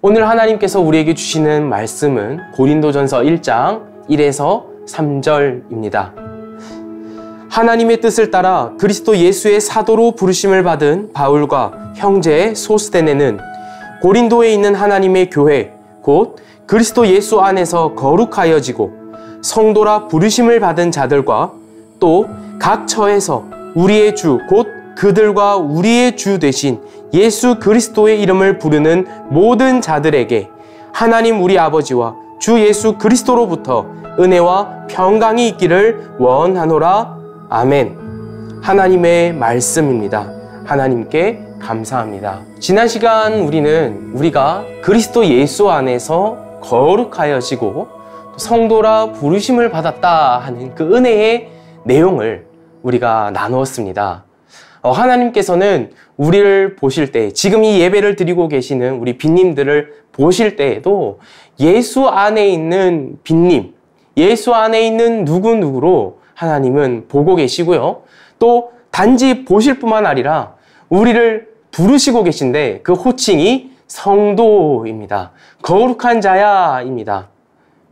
오늘 하나님께서 우리에게 주시는 말씀은 고린도전서 1장 1에서 3절입니다. 하나님의 뜻을 따라 그리스도 예수의 사도로 부르심을 받은 바울과 형제 소스데네는 고린도에 있는 하나님의 교회 곧 그리스도 예수 안에서 거룩하여지고 성도라 부르심을 받은 자들과 또 각 처에서 우리의 주 곧 그들과 우리의 주 되신 예수 그리스도의 이름을 부르는 모든 자들에게 하나님 우리 아버지와 주 예수 그리스도로부터 은혜와 평강이 있기를 원하노라. 아멘. 하나님의 말씀입니다. 하나님께 감사합니다. 지난 시간 우리가 그리스도 예수 안에서 거룩하여지고 성도라 부르심을 받았다 하는 그 은혜의 내용을 우리가 나누었습니다. 하나님께서는 우리를 보실 때, 지금 이 예배를 드리고 계시는 우리 빈님들을 보실 때에도 예수 안에 있는 빈님, 예수 안에 있는 누구누구로 하나님은 보고 계시고요. 또 단지 보실 뿐만 아니라 우리를 부르시고 계신데 그 호칭이 성도입니다. 거룩한 자야입니다.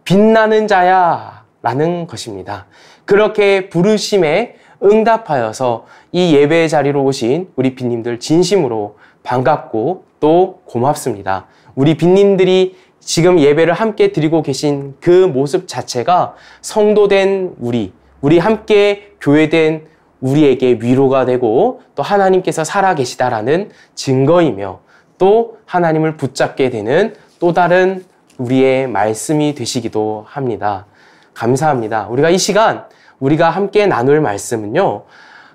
빛나는 자야라는 것입니다. 그렇게 부르심에 응답하여서 이 예배 자리로 오신 우리 빈님들 진심으로 반갑고 또 고맙습니다. 우리 빈님들이 지금 예배를 함께 드리고 계신 그 모습 자체가 성도된 우리 함께 교회된 우리에게 위로가 되고 또 하나님께서 살아계시다라는 증거이며 또 하나님을 붙잡게 되는 또 다른 우리의 말씀이 되시기도 합니다. 감사합니다. 우리가 이 시간 우리가 함께 나눌 말씀은요,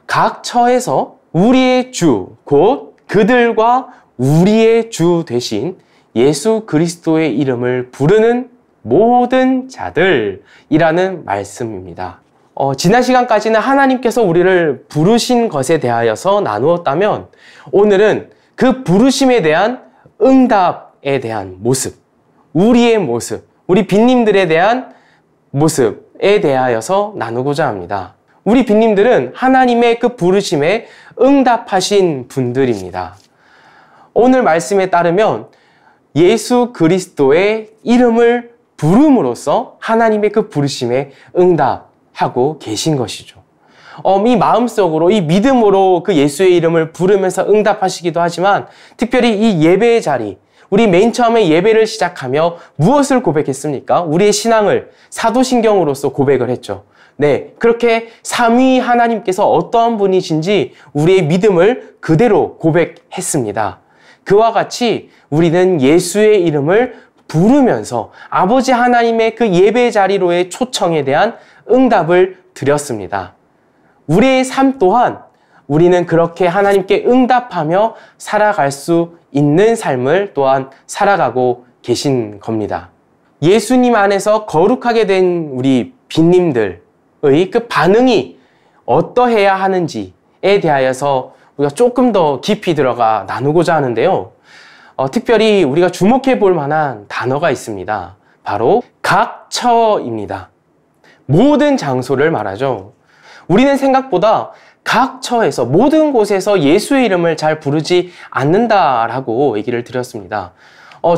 각 처에서 우리의 주, 곧 그들과 우리의 주 되신 예수 그리스도의 이름을 부르는 모든 자들이라는 말씀입니다. 지난 시간까지는 하나님께서 우리를 부르신 것에 대하여서 나누었다면 오늘은 그 부르심에 대한 응답에 대한 모습, 우리의 모습, 우리 빈님들에 대한 모습에 대하여서 나누고자 합니다. 우리 빈님들은 하나님의 그 부르심에 응답하신 분들입니다. 오늘 말씀에 따르면 예수 그리스도의 이름을 부름으로써 하나님의 그 부르심에 응답하고 계신 것이죠. 이 마음속으로, 이 믿음으로 그 예수의 이름을 부르면서 응답하시기도 하지만 특별히 이 예배의 자리, 우리 맨 처음에 예배를 시작하며 무엇을 고백했습니까? 우리의 신앙을 사도신경으로서 고백을 했죠. 네, 그렇게 삼위 하나님께서 어떠한 분이신지 우리의 믿음을 그대로 고백했습니다. 그와 같이 우리는 예수의 이름을 부르면서 아버지 하나님의 그 예배 자리로의 초청에 대한 응답을 드렸습니다. 우리의 삶 또한 우리는 그렇게 하나님께 응답하며 살아갈 수 있는 삶을 또한 살아가고 계신 겁니다. 예수님 안에서 거룩하게 된 우리 빈님들의 그 반응이 어떠해야 하는지에 대하여서 우리가 조금 더 깊이 들어가 나누고자 하는데요. 특별히 우리가 주목해 볼 만한 단어가 있습니다. 바로 각처입니다. 모든 장소를 말하죠. 우리는 생각보다 각 처에서 모든 곳에서 예수의 이름을 잘 부르지 않는다라고 얘기를 드렸습니다.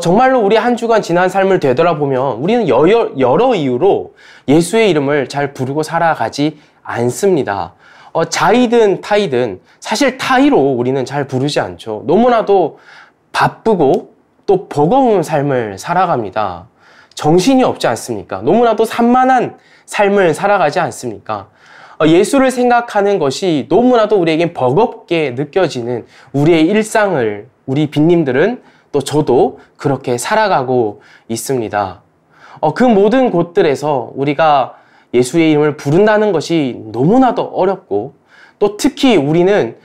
정말로 우리 한 주간 지난 삶을 되돌아보면 우리는 여러 이유로 예수의 이름을 잘 부르고 살아가지 않습니다. 자이든 타이든 사실 타이로 우리는 잘 부르지 않죠. 너무나도 바쁘고 또 버거운 삶을 살아갑니다. 정신이 없지 않습니까? 너무나도 산만한 삶을 살아가지 않습니까? 예수를 생각하는 것이 너무나도 우리에겐 버겁게 느껴지는 우리의 일상을 우리 빈님들은 또 저도 그렇게 살아가고 있습니다. 그 모든 곳들에서 우리가 예수의 이름을 부른다는 것이 너무나도 어렵고 또 특히 우리는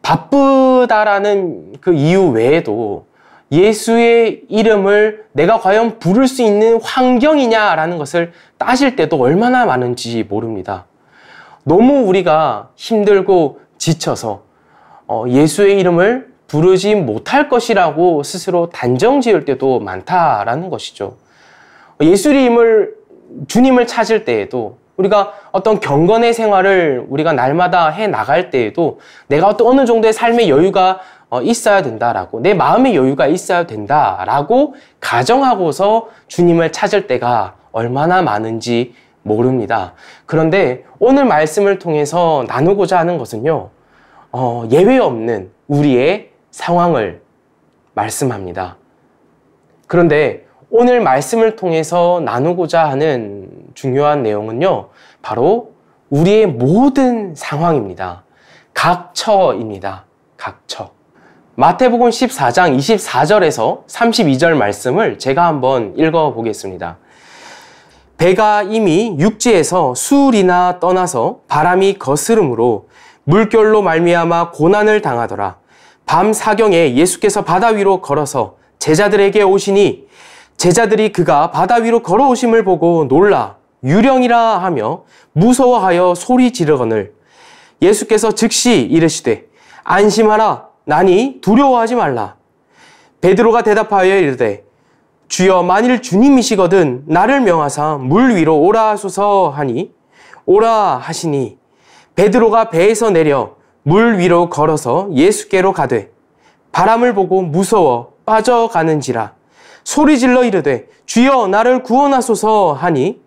바쁘다라는 그 이유 외에도 예수의 이름을 내가 과연 부를 수 있는 환경이냐라는 것을 따질 때도 얼마나 많은지 모릅니다. 너무 우리가 힘들고 지쳐서 예수의 이름을 부르지 못할 것이라고 스스로 단정 지을 때도 많다라는 것이죠. 주님을 찾을 때에도 우리가 어떤 경건의 생활을 우리가 날마다 해 나갈 때에도 내가 어느 정도의 삶의 여유가 있어야 된다라고, 내 마음의 여유가 있어야 된다라고 가정하고서 주님을 찾을 때가 얼마나 많은지 모릅니다. 그런데 오늘 말씀을 통해서 나누고자 하는 것은요, 예외 없는 우리의 상황을 말씀합니다. 그런데 오늘 말씀을 통해서 나누고자 하는 중요한 내용은요, 바로 우리의 모든 상황입니다. 각처입니다. 각처. 마태복음 14장 24절에서 32절 말씀을 제가 한번 읽어보겠습니다. 배가 이미 육지에서 수울이나 떠나서 바람이 거스름으로 물결로 말미암아 고난을 당하더라. 밤 사경에 예수께서 바다 위로 걸어서 제자들에게 오시니 제자들이 그가 바다 위로 걸어오심을 보고 놀라 유령이라 하며 무서워하여 소리 지르거늘 예수께서 즉시 이르시되 안심하라 나니 두려워하지 말라. 베드로가 대답하여 이르되 주여 만일 주님이시거든 나를 명하사 물 위로 오라 하소서 하니 오라 하시니 베드로가 배에서 내려 물 위로 걸어서 예수께로 가되 바람을 보고 무서워 빠져가는지라 소리질러 이르되 주여 나를 구원하소서 하니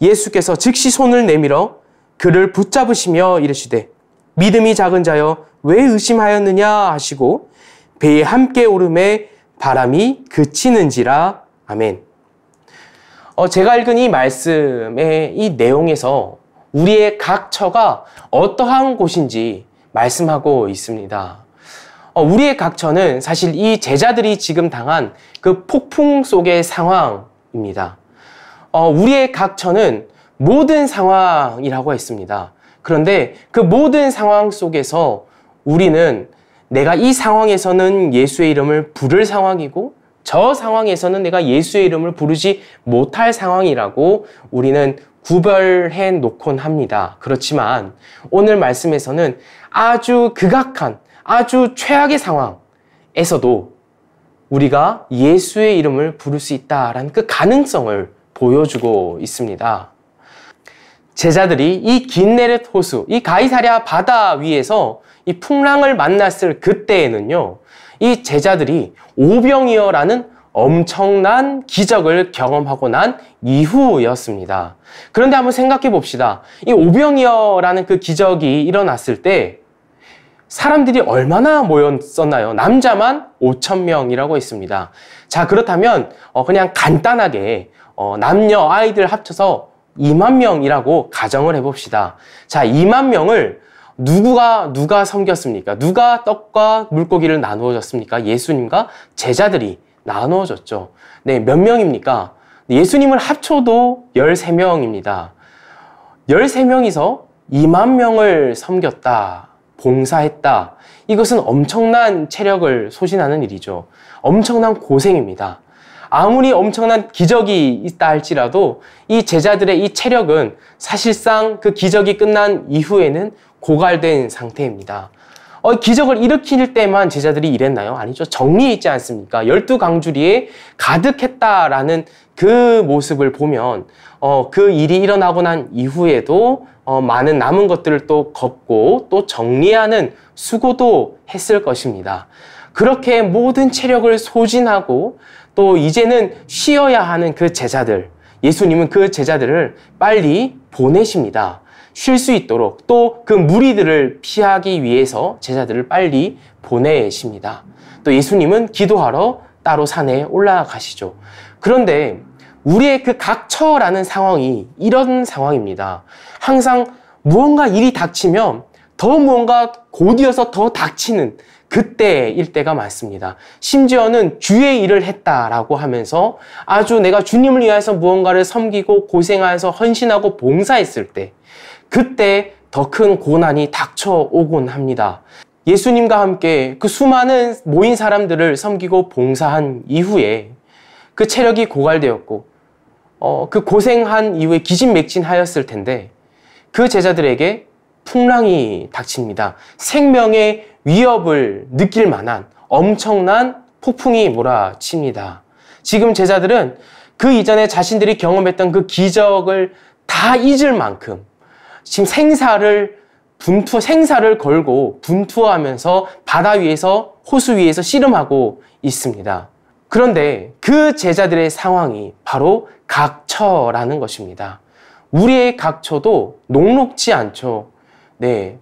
예수께서 즉시 손을 내밀어 그를 붙잡으시며 이르시되 믿음이 작은 자여 왜 의심하였느냐 하시고 배에 함께 오름에 바람이 그치는지라. 아멘. 제가 읽은 이 말씀의 이 내용에서 우리의 각처가 어떠한 곳인지 말씀하고 있습니다. 우리의 각처는 사실 이 제자들이 지금 당한 그 폭풍 속의 상황입니다. 우리의 각처는 모든 상황이라고 했습니다. 그런데 그 모든 상황 속에서 우리는 내가 이 상황에서는 예수의 이름을 부를 상황이고 저 상황에서는 내가 예수의 이름을 부르지 못할 상황이라고 우리는 구별해 놓곤 합니다. 그렇지만 오늘 말씀에서는 아주 극악한 아주 최악의 상황에서도 우리가 예수의 이름을 부를 수 있다라는 그 가능성을 보여주고 있습니다. 제자들이 이 긴네렛 호수, 이 가이사랴 바다 위에서 이 풍랑을 만났을 그때에는요, 이 제자들이 오병이어라는 엄청난 기적을 경험하고 난 이후였습니다. 그런데 한번 생각해 봅시다. 이 오병이어라는 그 기적이 일어났을 때 사람들이 얼마나 모였었나요? 남자만 5,000명이라고 했습니다. 자, 그렇다면 그냥 간단하게 남녀 아이들 합쳐서 2만 명이라고 가정을 해봅시다. 자, 2만 명을 누가 섬겼습니까? 누가 떡과 물고기를 나누어 줬습니까? 예수님과 제자들이 나누어 줬죠. 네, 몇 명입니까? 예수님을 합쳐도 13명입니다. 13명이서 2만 명을 섬겼다, 봉사했다. 이것은 엄청난 체력을 소진하는 일이죠. 엄청난 고생입니다. 아무리 엄청난 기적이 있다 할지라도 이 제자들의 이 체력은 사실상 그 기적이 끝난 이후에는 고갈된 상태입니다. 기적을 일으킬 때만 제자들이 이랬나요? 아니죠. 정리해 있지 않습니까? 12강주리에 가득했다라는 그 모습을 보면 그 일이 일어나고 난 이후에도 많은 남은 것들을 또 걷고 또 정리하는 수고도 했을 것입니다. 그렇게 모든 체력을 소진하고 또 이제는 쉬어야 하는 그 제자들, 예수님은 그 제자들을 빨리 보내십니다. 쉴 수 있도록 또 그 무리들을 피하기 위해서 제자들을 빨리 보내십니다. 또 예수님은 기도하러 따로 산에 올라가시죠. 그런데 우리의 그 각처라는 상황이 이런 상황입니다. 항상 무언가 일이 닥치면 더 무언가 곧이어서 더 닥치는 그때일 때가 많습니다. 심지어는 주의 일을 했다라고 하면서 아주 내가 주님을 위해서 무언가를 섬기고 고생하여서 헌신하고 봉사했을 때, 그때 더 큰 고난이 닥쳐오곤 합니다. 예수님과 함께 그 수많은 모인 사람들을 섬기고 봉사한 이후에 그 체력이 고갈되었고 그 고생한 이후에 기진맥진하였을 텐데 그 제자들에게 풍랑이 닥칩니다. 생명의 위협을 느낄 만한 엄청난 폭풍이 몰아칩니다. 지금 제자들은 그 이전에 자신들이 경험했던 그 기적을 다 잊을 만큼 지금 생사를 생사를 걸고 분투하면서 바다 위에서 호수 위에서 씨름하고 있습니다. 그런데 그 제자들의 상황이 바로 각처라는 것입니다. 우리의 각처도 녹록지 않죠.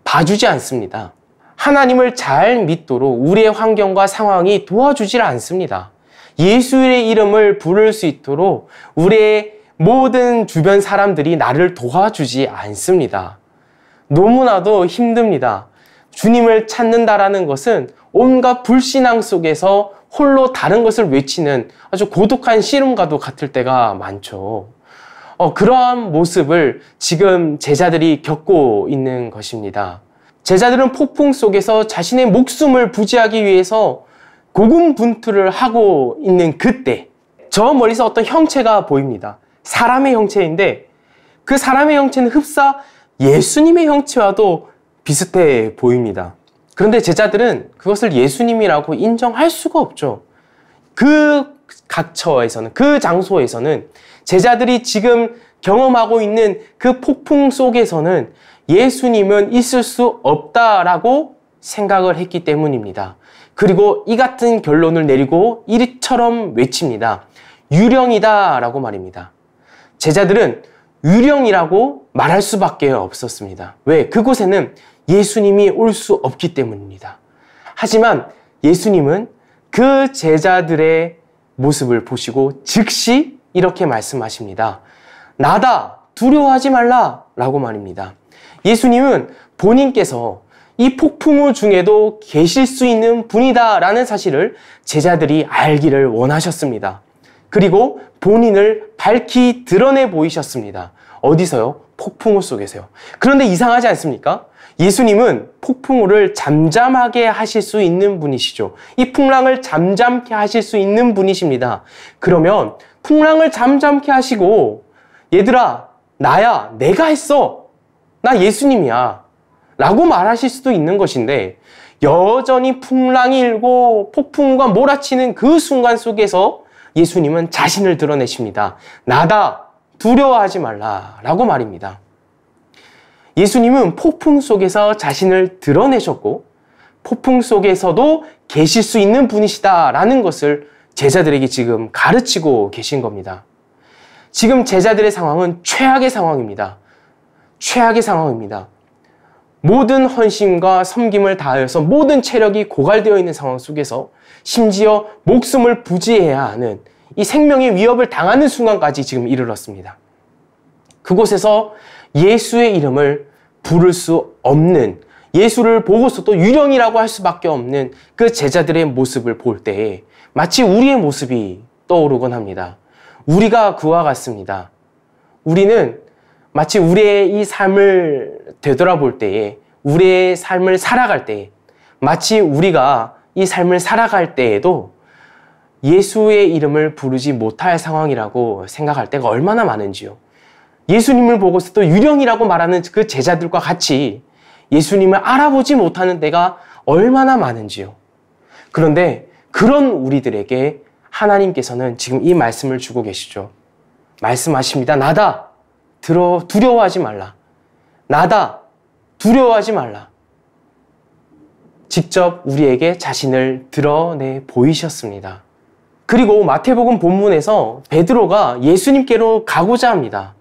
봐주지 않습니다. 하나님을 잘 믿도록 우리의 환경과 상황이 도와주질 않습니다. 예수의 이름을 부를 수 있도록 우리의 모든 주변 사람들이 나를 도와주지 않습니다. 너무나도 힘듭니다. 주님을 찾는다라는 것은 온갖 불신앙 속에서 홀로 다른 것을 외치는 아주 고독한 씨름과도 같을 때가 많죠. 그러한 모습을 지금 제자들이 겪고 있는 것입니다. 제자들은 폭풍 속에서 자신의 목숨을 부지하기 위해서 고군분투를 하고 있는 그때 저 멀리서 어떤 형체가 보입니다. 사람의 형체인데 그 사람의 형체는 흡사 예수님의 형체와도 비슷해 보입니다. 그런데 제자들은 그것을 예수님이라고 인정할 수가 없죠. 그 각처에서는, 그 장소에서는 제자들이 지금 경험하고 있는 그 폭풍 속에서는 예수님은 있을 수 없다라고 생각을 했기 때문입니다. 그리고 이 같은 결론을 내리고 이처럼 외칩니다. 유령이다 라고 말입니다. 제자들은 유령이라고 말할 수밖에 없었습니다. 왜? 그곳에는 예수님이 올 수 없기 때문입니다. 하지만 예수님은 그 제자들의 모습을 보시고 즉시 이렇게 말씀하십니다. 나다! 두려워하지 말라! 라고 말입니다. 예수님은 본인께서 이 폭풍우 중에도 계실 수 있는 분이다 라는 사실을 제자들이 알기를 원하셨습니다. 그리고 본인을 밝히 드러내 보이셨습니다. 어디서요? 폭풍우 속에서요. 그런데 이상하지 않습니까? 예수님은 폭풍우를 잠잠하게 하실 수 있는 분이시죠. 이 풍랑을 잠잠케 하실 수 있는 분이십니다. 그러면 풍랑을 잠잠케 하시고 얘들아 나야 내가 했어 나 예수님이야 라고 말하실 수도 있는 것인데 여전히 풍랑이 일고 폭풍우가 몰아치는 그 순간 속에서 예수님은 자신을 드러내십니다. 나다 두려워하지 말라 라고 말입니다. 예수님은 폭풍 속에서 자신을 드러내셨고 폭풍 속에서도 계실 수 있는 분이시다라는 것을 제자들에게 지금 가르치고 계신 겁니다. 지금 제자들의 상황은 최악의 상황입니다. 최악의 상황입니다. 모든 헌신과 섬김을 다하여서 모든 체력이 고갈되어 있는 상황 속에서 심지어 목숨을 부지해야 하는 이 생명의 위협을 당하는 순간까지 지금 이르렀습니다. 그곳에서 예수의 이름을 부를 수 없는, 예수를 보고서도 유령이라고 할 수밖에 없는 그 제자들의 모습을 볼 때에 마치 우리의 모습이 떠오르곤 합니다. 우리가 그와 같습니다. 우리는 마치 우리의 이 삶을 되돌아볼 때에, 우리의 삶을 살아갈 때에, 마치 우리가 이 삶을 살아갈 때에도 예수의 이름을 부르지 못할 상황이라고 생각할 때가 얼마나 많은지요. 예수님을 보고서도 유령이라고 말하는 그 제자들과 같이 예수님을 알아보지 못하는 때가 얼마나 많은지요. 그런데 그런 우리들에게 하나님께서는 지금 이 말씀을 주고 계시죠. 말씀하십니다. 나다. 두려워하지 말라. 나다. 두려워하지 말라. 직접 우리에게 자신을 드러내 보이셨습니다. 그리고 마태복음 본문에서 베드로가 예수님께로 가고자 합니다.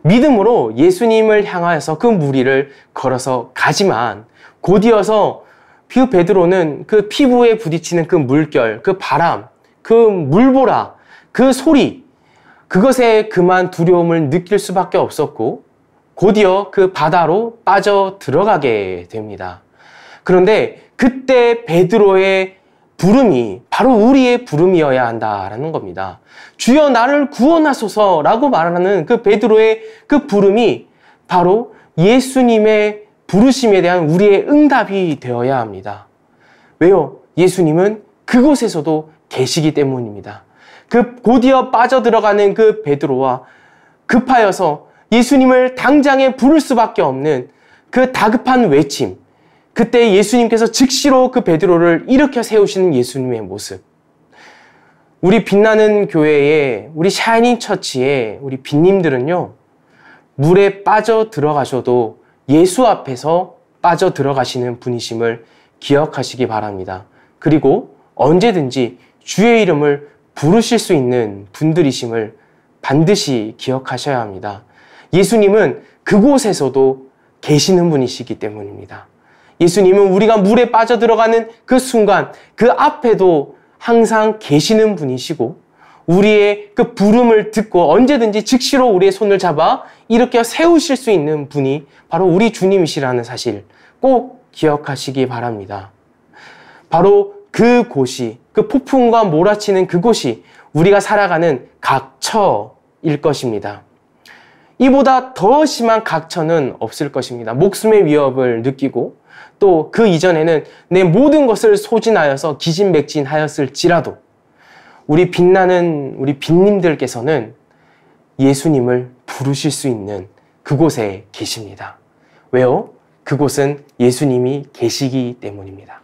믿음으로 예수님을 향하여서 그 무리를 걸어서 가지만 곧이어서 그 베드로는 그 피부에 부딪히는 그 물결, 그 바람, 그 물보라, 그 소리, 그것에 그만 두려움을 느낄 수밖에 없었고 곧이어 그 바다로 빠져 들어가게 됩니다. 그런데 그때 베드로의 부름이 바로 우리의 부름이어야 한다라는 겁니다. 주여 나를 구원하소서라고 말하는 그 베드로의 그 부름이 바로 예수님의 부르심에 대한 우리의 응답이 되어야 합니다. 왜요? 예수님은 그곳에서도 계시기 때문입니다. 그 곧이어 빠져들어가는 그 베드로와 급하여서 예수님을 당장에 부를 수밖에 없는 그 다급한 외침, 그때 예수님께서 즉시로 그 베드로를 일으켜 세우시는 예수님의 모습. 우리 빛나는 교회에, 우리 샤이닝 처치에 우리 빛님들은요, 물에 빠져 들어가셔도 예수 앞에서 빠져 들어가시는 분이심을 기억하시기 바랍니다. 그리고 언제든지 주의 이름을 부르실 수 있는 분들이심을 반드시 기억하셔야 합니다. 예수님은 그곳에서도 계시는 분이시기 때문입니다. 예수님은 우리가 물에 빠져 들어가는 그 순간, 그 앞에도 항상 계시는 분이시고, 우리의 그 부름을 듣고 언제든지 즉시로 우리의 손을 잡아 일으켜 세우실 수 있는 분이 바로 우리 주님이시라는 사실 꼭 기억하시기 바랍니다. 바로 그곳이, 그 폭풍과 몰아치는 그곳이 우리가 살아가는 각처일 것입니다. 이보다 더 심한 각처는 없을 것입니다. 목숨의 위협을 느끼고 또 그 이전에는 내 모든 것을 소진하여서 기진맥진하였을지라도 우리 빛나는 우리 빈님들께서는 예수님을 부르실 수 있는 그곳에 계십니다. 왜요? 그곳은 예수님이 계시기 때문입니다.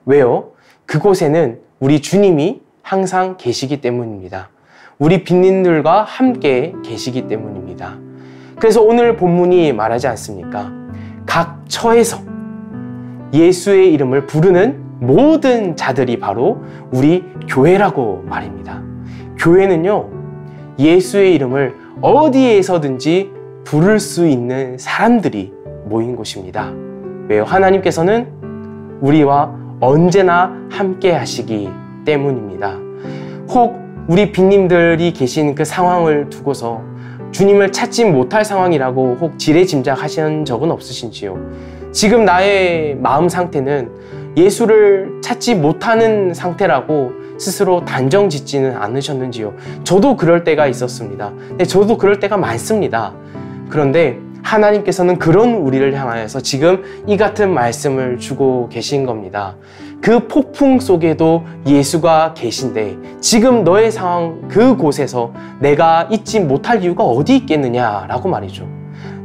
왜요? 그곳에는 우리 주님이 항상 계시기 때문입니다. 우리 빈님들과 함께 계시기 때문입니다. 그래서 오늘 본문이 말하지 않습니까? 각 처에서 예수의 이름을 부르는 모든 자들이 바로 우리 교회라고 말입니다. 교회는요, 예수의 이름을 어디에서든지 부를 수 있는 사람들이 모인 곳입니다. 왜요? 하나님께서는 우리와 언제나 함께 하시기 때문입니다. 혹 우리 빈님들이 계신 그 상황을 두고서 주님을 찾지 못할 상황이라고 혹 지레짐작하신 적은 없으신지요? 지금 나의 마음 상태는 예수를 찾지 못하는 상태라고 스스로 단정 짓지는 않으셨는지요? 저도 그럴 때가 있었습니다. 네, 저도 그럴 때가 많습니다. 그런데 하나님께서는 그런 우리를 향하여서 지금 이 같은 말씀을 주고 계신 겁니다. 그 폭풍 속에도 예수가 계신데 지금 너의 상황 그곳에서 내가 잊지 못할 이유가 어디 있겠느냐라고 말이죠.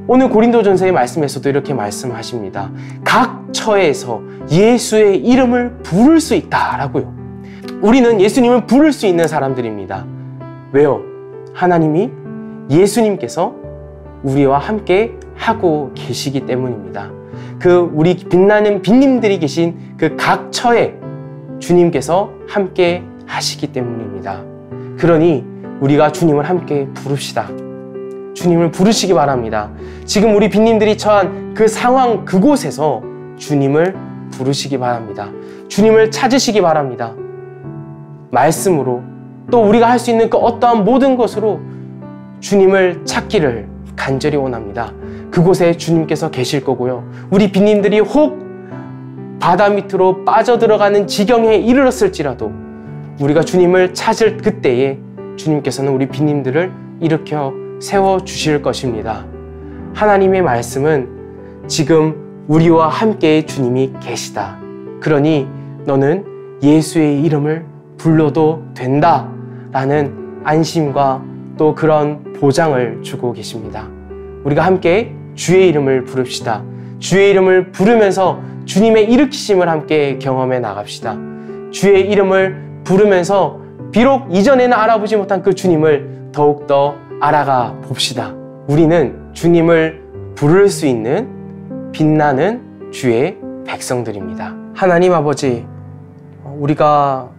오늘 고린도전서의 말씀에서도 이렇게 말씀하십니다. 각 처에서 예수의 이름을 부를 수 있다라고요. 우리는 예수님을 부를 수 있는 사람들입니다. 왜요? 하나님이 예수님께서 우리와 함께 하고 계시기 때문입니다. 그 우리 빛나는 빈님들이 계신 그 각 처에 주님께서 함께 하시기 때문입니다. 그러니 우리가 주님을 함께 부릅시다. 주님을 부르시기 바랍니다. 지금 우리 빈님들이 처한 그 상황 그곳에서 주님을 부르시기 바랍니다. 주님을 찾으시기 바랍니다. 말씀으로 또 우리가 할 수 있는 그 어떠한 모든 것으로 주님을 찾기를 간절히 원합니다. 그곳에 주님께서 계실 거고요. 우리 빈님들이 혹 바다 밑으로 빠져들어가는 지경에 이르렀을지라도 우리가 주님을 찾을 그때에 주님께서는 우리 빈님들을 일으켜 세워주실 것입니다. 하나님의 말씀은 지금 우리와 함께 주님이 계시다. 그러니 너는 예수의 이름을 불러도 된다. 라는 안심과 또 그런 보장을 주고 계십니다. 우리가 함께 주의 이름을 부릅시다. 주의 이름을 부르면서 주님의 일으키심을 함께 경험해 나갑시다. 주의 이름을 부르면서 비록 이전에는 알아보지 못한 그 주님을 더욱더 알아가 봅시다. 우리는 주님을 부를 수 있는 빛나는 주의 백성들입니다. 하나님 아버지, 우리가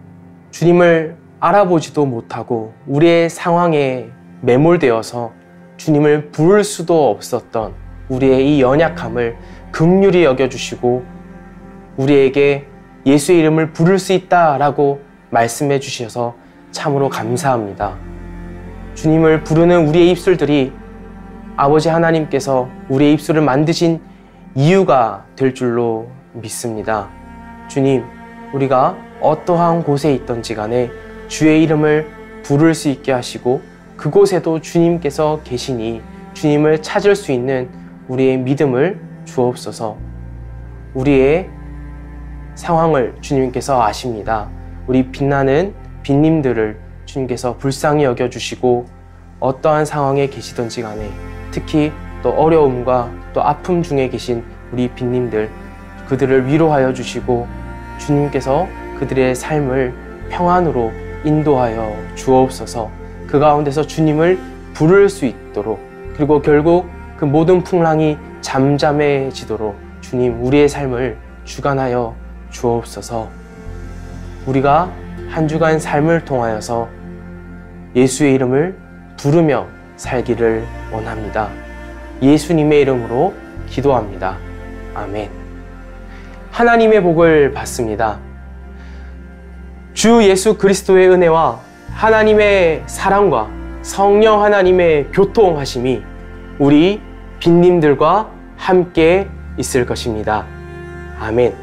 주님을 알아보지도 못하고 우리의 상황에 매몰되어서 주님을 부를 수도 없었던 우리의 이 연약함을 긍휼히 여겨주시고 우리에게 예수의 이름을 부를 수 있다라고 말씀해 주셔서 참으로 감사합니다. 주님을 부르는 우리의 입술들이 아버지 하나님께서 우리의 입술을 만드신 이유가 될 줄로 믿습니다. 주님, 우리가 어떠한 곳에 있던지 간에 주의 이름을 부를 수 있게 하시고 그곳에도 주님께서 계시니 주님을 찾을 수 있는 우리의 믿음을 주옵소서. 우리의 상황을 주님께서 아십니다. 우리 빛나는 빈님들을 주님께서 불쌍히 여겨주시고 어떠한 상황에 계시던지 간에 특히 또 어려움과 또 아픔 중에 계신 우리 빈님들 그들을 위로하여 주시고 주님께서 그들의 삶을 평안으로 인도하여 주옵소서. 그 가운데서 주님을 부를 수 있도록 그리고 결국 그 모든 풍랑이 잠잠해지도록 주님, 우리의 삶을 주관하여 주옵소서. 우리가 한 주간 삶을 통하여서 예수의 이름을 부르며 살기를 원합니다. 예수님의 이름으로 기도합니다. 아멘. 하나님의 복을 받습니다. 주 예수 그리스도의 은혜와 하나님의 사랑과 성령 하나님의 교통하심이 우리 빈님들과 함께 있을 것입니다. 아멘.